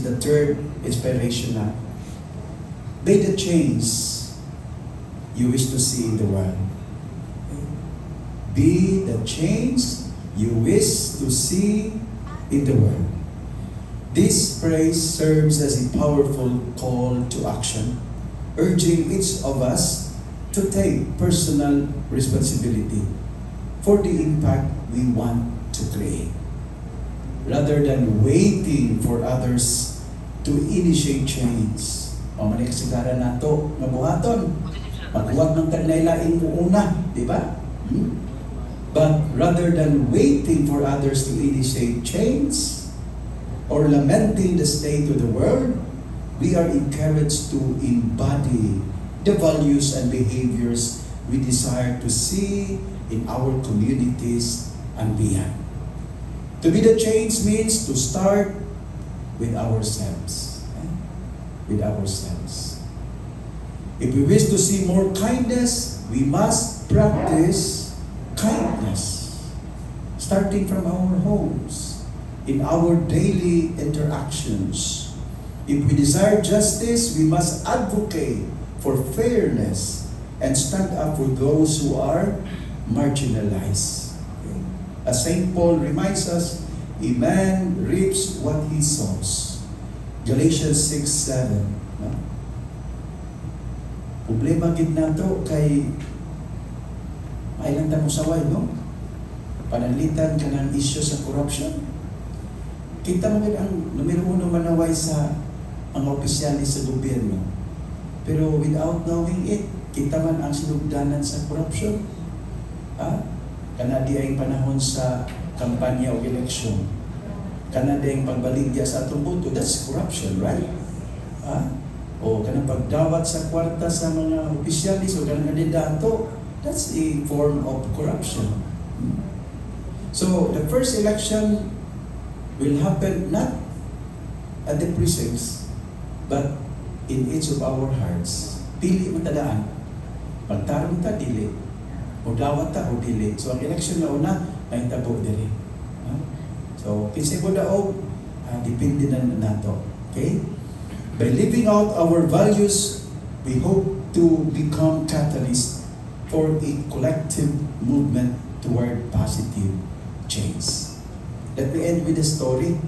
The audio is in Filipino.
The third inspiration na, be the change you wish to see in the world. Be the change you wish to see in the world. This phrase serves as a powerful call to action, urging each of us to take personal responsibility for the impact we want to create. Rather than waiting for others to initiate change. O manikasigaran na ito, mabuhaton. Maghuwag ng tagnaylain mo una, di ba? But rather than waiting for others to initiate change or lamenting the state of the world, we are encouraged to embody the values and behaviors we desire to see in our communities and beyond. To be the change means to start with ourselves. With ourselves. If we wish to see more kindness, we must practice kindness, starting from our homes, in our daily interactions. If we desire justice, we must advocate for fairness and stand up for those who are marginalized. As St. Paul reminds us, a man reaps what he sows. Galatians 6:7. No? Problema gid nato kay mailang ta mo saway, no? Panalitan ka ng issue sa corruption. Kita mo ang numero uno manaway sa ang opisyalis sa gobyerno. Pero without knowing it, kita man ang sinugdanan sa corruption. Kanadi ay panahon sa kampanya o eleksyon. Kanadi ang pagbaligya sa atong boto, that's corruption, right? O kanang pagdawat sa kwarta sa mga opisyalis o kanang kandidato, that's a form of corruption. So, the first election will happen not at the precincts, but in each of our hearts. Pili matadaan. Pagtarong ta, dili. O dawat ta o dili. So ang election na una ay tabo dili. So kinsay mo daog depende na nato. Okay? By living out our values, we hope to become catalysts for a collective movement toward positive change. Let me end with a story.